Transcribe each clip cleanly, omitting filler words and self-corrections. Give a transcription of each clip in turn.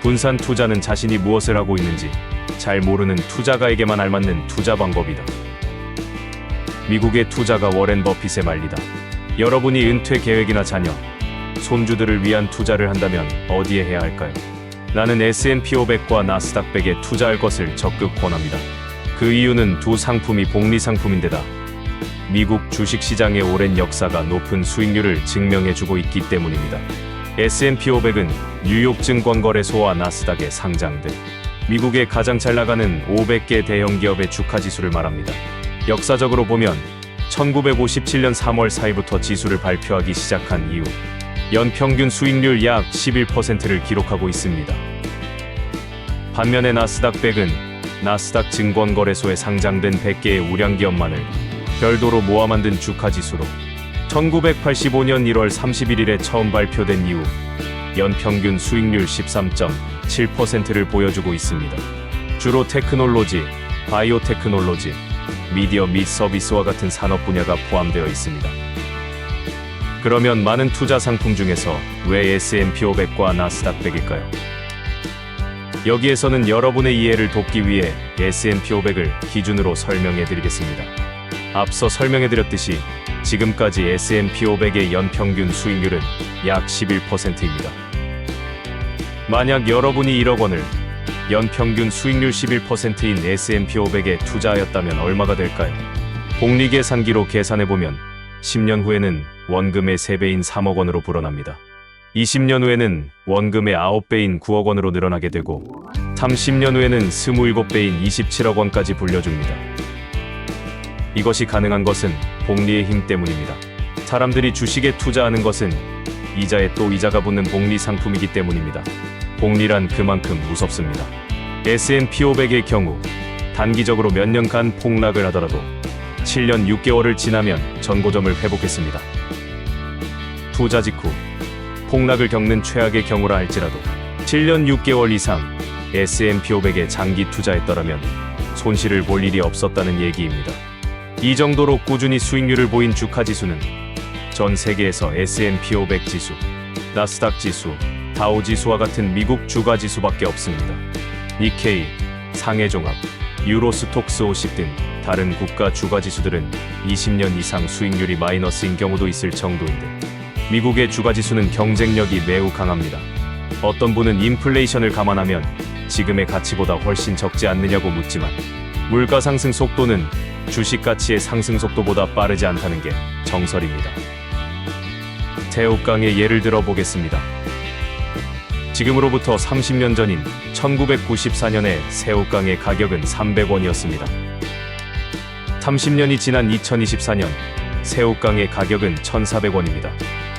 분산 투자는 자신이 무엇을 하고 있는지 잘 모르는 투자가에게만 알맞는 투자 방법이다. 미국의 투자가 워렌 버핏의 말리다. 여러분이 은퇴 계획이나 자녀, 손주들을 위한 투자를 한다면 어디에 해야 할까요? 나는 S&P 500과 나스닥 100에 투자할 것을 적극 권합니다. 그 이유는 두 상품이 복리 상품인데다 미국 주식시장의 오랜 역사가 높은 수익률을 증명해주고 있기 때문입니다. S&P 500은 뉴욕 증권거래소와 나스닥에 상장된 미국의 가장 잘나가는 500개 대형 기업의 주가 지수를 말합니다. 역사적으로 보면 1957년 3월 4일부터 지수를 발표하기 시작한 이후 연평균 수익률 약 11%를 기록하고 있습니다. 반면에 나스닥 100은 나스닥 증권거래소에 상장된 100개의 우량기업만을 별도로 모아 만든 주가지수로 1985년 1월 31일에 처음 발표된 이후 연평균 수익률 13.7%를 보여주고 있습니다. 주로 테크놀로지, 바이오테크놀로지, 미디어 및 서비스와 같은 산업 분야가 포함되어 있습니다. 그러면 많은 투자 상품 중에서 왜 S&P 500과 나스닥 100일까요? 여기에서는 여러분의 이해를 돕기 위해 S&P 500을 기준으로 설명해 드리겠습니다. 앞서 설명해 드렸듯이 지금까지 S&P 500의 연평균 수익률은 약 11%입니다. 만약 여러분이 1억 원을 연평균 수익률 11%인 S&P 500에 투자하였다면 얼마가 될까요? 복리계산기로 계산해보면 10년 후에는 원금의 3배인 3억 원으로 불어납니다. 20년 후에는 원금의 9배인 9억 원으로 늘어나게 되고 30년 후에는 27배인 27억 원까지 불려줍니다. 이것이 가능한 것은 복리의 힘 때문입니다. 사람들이 주식에 투자하는 것은 이자에 또 이자가 붙는 복리 상품이기 때문입니다. 복리란 그만큼 무섭습니다. S&P 500의 경우 단기적으로 몇 년간 폭락을 하더라도 7년 6개월을 지나면 전고점을 회복했습니다. 투자 직후 폭락을 겪는 최악의 경우라 할지라도 7년 6개월 이상 S&P 500에 장기 투자했더라면 손실을 볼 일이 없었다는 얘기입니다. 이 정도로 꾸준히 수익률을 보인 주가지수는 전 세계에서 S&P 500 지수, 나스닥 지수, 다우 지수와 같은 미국 주가지수밖에 없습니다. 니케이, 상해종합, 유로스톡스 50 등 다른 국가 주가지수들은 20년 이상 수익률이 마이너스인 경우도 있을 정도인데 미국의 주가지수는 경쟁력이 매우 강합니다. 어떤 분은 인플레이션을 감안하면 지금의 가치보다 훨씬 적지 않느냐고 묻지만 물가 상승 속도는 주식 가치의 상승 속도보다 빠르지 않다는 게 정설입니다. 새우깡의 예를 들어 보겠습니다. 지금으로부터 30년 전인 1994년에 새우깡의 가격은 300원이었습니다. 30년이 지난 2024년 새우깡의 가격은 1,400원입니다.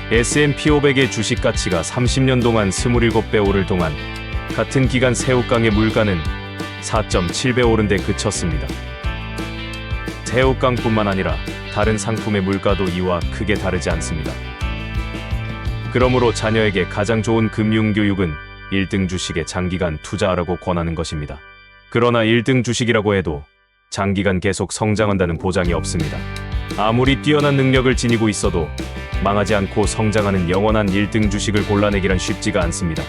S&P 500의 주식 가치가 30년 동안 27배 오를 동안 같은 기간 새우깡의 물가는 4.7배 오른 데 그쳤습니다. 새우깡뿐만 아니라 다른 상품의 물가도 이와 크게 다르지 않습니다. 그러므로 자녀에게 가장 좋은 금융교육은 1등 주식에 장기간 투자하라고 권하는 것입니다. 그러나 1등 주식이라고 해도 장기간 계속 성장한다는 보장이 없습니다. 아무리 뛰어난 능력을 지니고 있어도 망하지 않고 성장하는 영원한 1등 주식을 골라내기란 쉽지가 않습니다.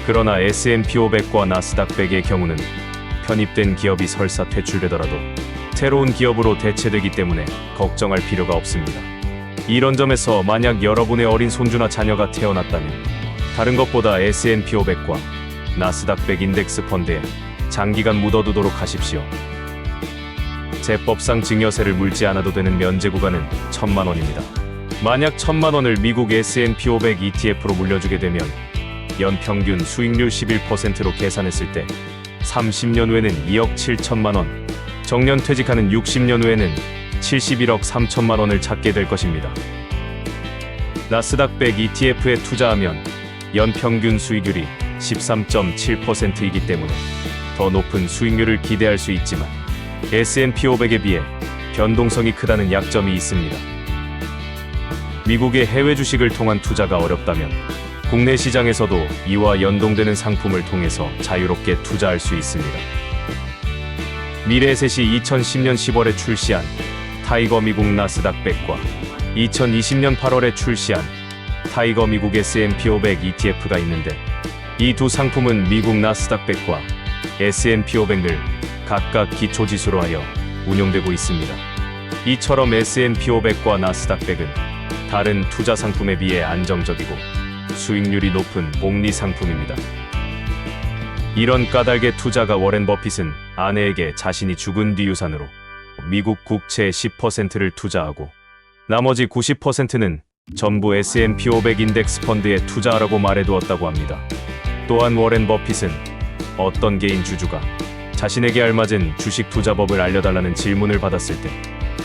그러나 S&P 500과 나스닥 100의 경우는 편입된 기업이 설사 퇴출되더라도 새로운 기업으로 대체되기 때문에 걱정할 필요가 없습니다. 이런 점에서 만약 여러분의 어린 손주나 자녀가 태어났다면 다른 것보다 S&P 500과 나스닥 100 인덱스 펀드에 장기간 묻어두도록 하십시오. 세법상 증여세를 물지 않아도 되는 면제 구간은 1,000만 원입니다. 만약 1,000만 원을 미국 S&P 500 ETF로 물려주게 되면 연평균 수익률 11%로 계산했을 때 30년 후에는 2억 7천만 원, 정년 퇴직하는 60년 후에는 71억 3천만 원을 찾게 될 것입니다. 나스닥 100 ETF에 투자하면 연평균 수익률이 13.7%이기 때문에 더 높은 수익률을 기대할 수 있지만 S&P 500에 비해 변동성이 크다는 약점이 있습니다. 미국의 해외 주식을 통한 투자가 어렵다면 국내 시장에서도 이와 연동되는 상품을 통해서 자유롭게 투자할 수 있습니다. 미래에셋이 2010년 10월에 출시한 타이거 미국 나스닥 100과 2020년 8월에 출시한 타이거 미국 S&P 500 ETF가 있는데 이 두 상품은 미국 나스닥 100과 S&P 500을 각각 기초지수로 하여 운용되고 있습니다. 이처럼 S&P 500과 나스닥 100은 다른 투자 상품에 비해 안정적이고 수익률이 높은 복리 상품입니다. 이런 까닭의 투자가 워렌 버핏은 아내에게 자신이 죽은 뒤 유산으로 미국 국채 10%를 투자하고 나머지 90%는 전부 S&P 500 인덱스 펀드에 투자하라고 말해두었다고 합니다. 또한 워렌 버핏은 어떤 개인 주주가 자신에게 알맞은 주식 투자법을 알려달라는 질문을 받았을 때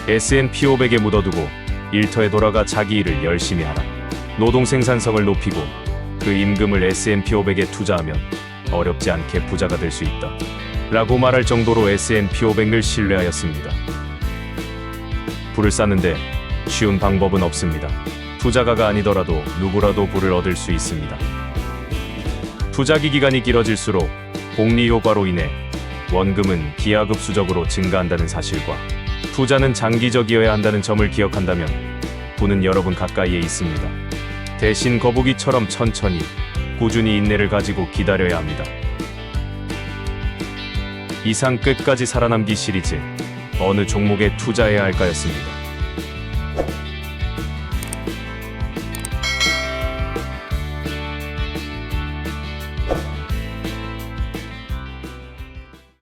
S&P 500에 묻어두고 일터에 돌아가 자기 일을 열심히 하라. 노동 생산성을 높이고 그 임금을 S&P 500에 투자하면 어렵지 않게 부자가 될 수 있다. 라고 말할 정도로 S&P 500을 신뢰하였습니다. 부를 쌓는데 쉬운 방법은 없습니다. 투자가가 아니더라도 누구라도 부를 얻을 수 있습니다. 투자기 기간이 길어질수록 복리 효과로 인해 원금은 기하급수적으로 증가한다는 사실과 투자는 장기적이어야 한다는 점을 기억한다면 부는 여러분 가까이에 있습니다. 대신 거북이처럼 천천히 꾸준히 인내를 가지고 기다려야 합니다. 이상 끝까지 살아남기 시리즈 어느 종목에 투자해야 할까였습니다.